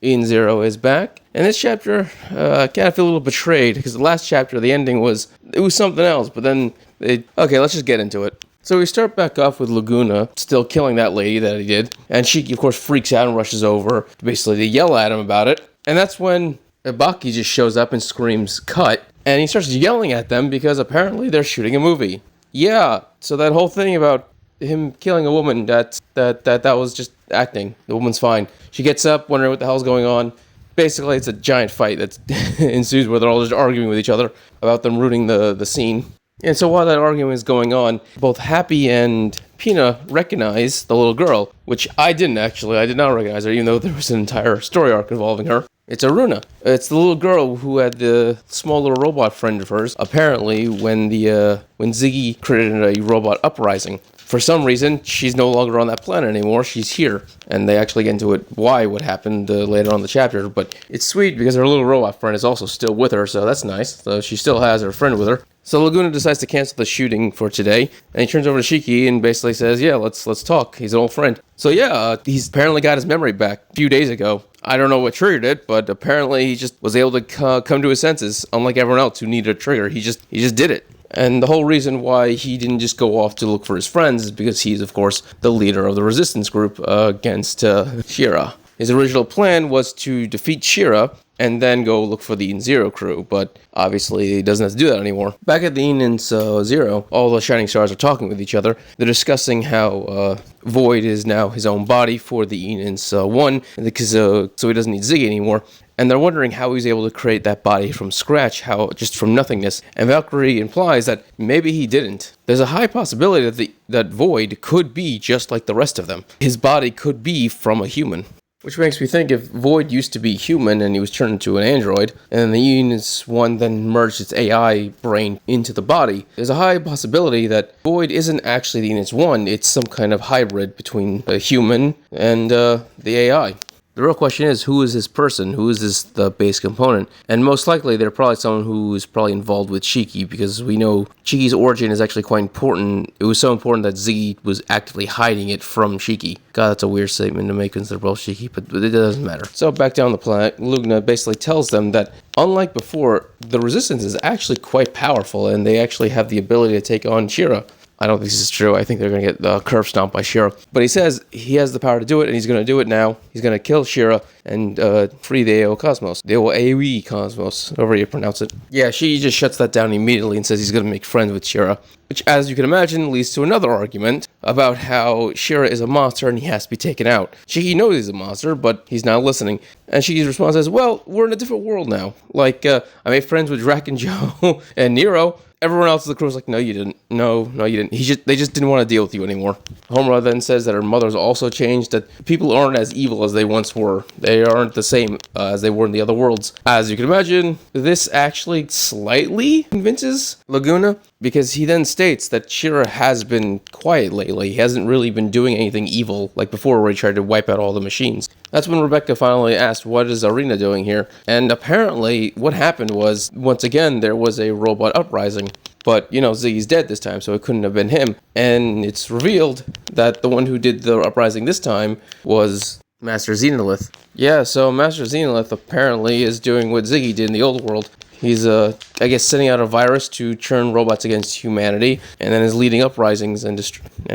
Eden Zero is back. And this chapter, I kind of feel a little betrayed, because the last chapter, the ending was something else, but then, okay, let's just get into it. So we start back off with Laguna still killing that lady that he did, and Shiki, of course, freaks out and rushes over, basically to yell at him about it. And that's when Ibaki just shows up and screams, "Cut!" And he starts yelling at them because apparently they're shooting a movie. Yeah, so that whole thing about him killing a woman, that was just acting. The woman's fine. She gets up, wondering what the hell's going on. Basically, it's a giant fight that ensues where they're all just arguing with each other about them ruining the scene. And so while that argument is going on, both Happy and Pina recognize the little girl, which I didn't actually. I did not recognize her, even though there was an entire story arc involving her. It's Aruna. It's the little girl who had the small little robot friend of hers, apparently, when Ziggy created a robot uprising. For some reason, she's no longer on that planet anymore. She's here. And they actually get into it, what happened later on in the chapter. But it's sweet because her little robot friend is also still with her, so that's nice. So she still has her friend with her. So Laguna decides to cancel the shooting for today, and he turns over to Shiki and basically says, yeah, let's talk. He's an old friend. So yeah, he's apparently got his memory back a few days ago. I don't know what triggered it, but apparently he just was able to come to his senses, unlike everyone else who needed a trigger. He just did it. And the whole reason why he didn't just go off to look for his friends is because he's, of course, the leader of the resistance group against Shira. His original plan was to defeat Shira and then go look for the Eden Zero crew, but obviously he doesn't have to do that anymore. Back at the Eden Zero, all the Shining Stars are talking with each other. They're discussing how Void is now his own body for the Eden 1, because so he doesn't need Ziggy anymore. And they're wondering how he's able to create that body from scratch, how just from nothingness. And Valkyrie implies that maybe he didn't. There's a high possibility that Void could be just like the rest of them. His body could be from a human. Which makes me think if Void used to be human and he was turned into an android, and the Eden 1 then merged its AI brain into the body, there's a high possibility that Void isn't actually the Eden 1, it's some kind of hybrid between a human and the AI. The real question is, who is this person? Who is the base component? And most likely, they're probably someone who is probably involved with Shiki, because we know Shiki's origin is actually quite important. It was so important that Ziggy was actively hiding it from Shiki. God, that's a weird statement to make since they're both Shiki, but it doesn't matter. So back down the planet, Lugna basically tells them that, unlike before, the Resistance is actually quite powerful, and they actually have the ability to take on Shira. I don't think this is true. I think they're going to get curb stomped by Shira. But he says he has the power to do it, and he's going to do it now. He's going to kill Shira and free the AO Cosmos. The AOE Cosmos, however you pronounce it. Yeah, she just shuts that down immediately and says he's going to make friends with Shira. Which, as you can imagine, leads to another argument about how Shira is a monster and he has to be taken out. Shiki knows he's a monster, but he's not listening. And Shiki's response is, well, we're in a different world now. Like, I made friends with Drac and Joe and Nero. Everyone else in the crew was like, no, you didn't. No, you didn't. They just didn't want to deal with you anymore. Homura then says that her mother's also changed, that people aren't as evil as they once were. They aren't the same as they were in the other worlds. As you can imagine, this actually slightly convinces Laguna, because he then states that Shira has been quiet lately. He hasn't really been doing anything evil like before, where he tried to wipe out all the machines. That's when Rebecca finally asked, what is Arena doing here? And apparently what happened was, once again, there was a robot uprising. But, Ziggy's dead this time, so it couldn't have been him. And it's revealed that the one who did the uprising this time was Master Xenolith. Yeah, so Master Xenolith apparently is doing what Ziggy did in the old world. He's, sending out a virus to turn robots against humanity, and then is leading uprisings and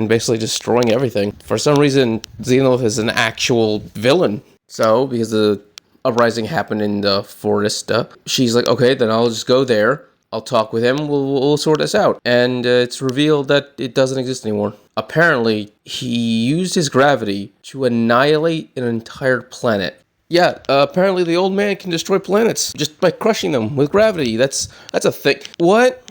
basically destroying everything. For some reason, Xenolith is an actual villain. So, because the uprising happened in the forest, she's like, okay, then I'll just go there. I'll talk with him, we'll sort this out. And it's revealed that it doesn't exist anymore. Apparently, he used his gravity to annihilate an entire planet. Yeah, apparently the old man can destroy planets just by crushing them with gravity. That's a thing. What?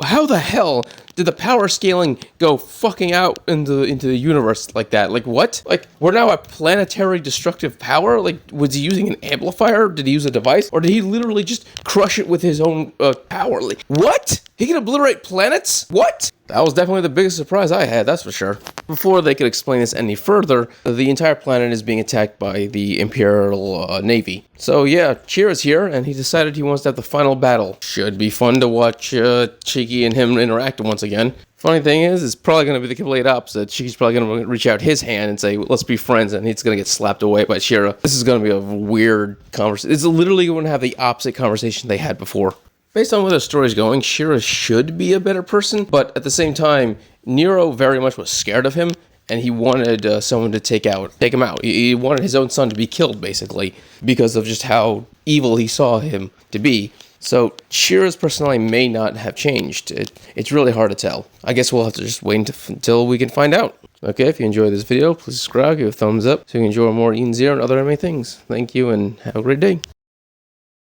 How the hell did the power scaling go fucking out into the universe like that? Like, what? Like, we're now at planetary destructive power? Like, was he using an amplifier? Did he use a device? Or did he literally just crush it with his own power? Like, what? He can obliterate planets? What? That was definitely the biggest surprise I had, that's for sure. Before they could explain this any further, the entire planet is being attacked by the Imperial Navy. So yeah, Chira's here, and he decided he wants to have the final battle. Should be fun to watch Shiki and him interact once again. Funny thing is, it's probably going to be the complete opposite. She's probably going to reach out his hand and say, let's be friends, and he's going to get slapped away by Shira. This is going to be a weird conversation. It's literally going to have the opposite conversation they had before. Based on where the story's going, Shira should be a better person, but at the same time, Nero very much was scared of him, and he wanted someone to take him out. He wanted his own son to be killed, basically, because of just how evil he saw him to be. So Shira's personality may not have changed. It's really hard to tell. I guess we'll have to just wait until we can find out. Okay, if you enjoyed this video, please subscribe, give a thumbs up, so you can enjoy more Eden Zero and other anime things. Thank you, and have a great day.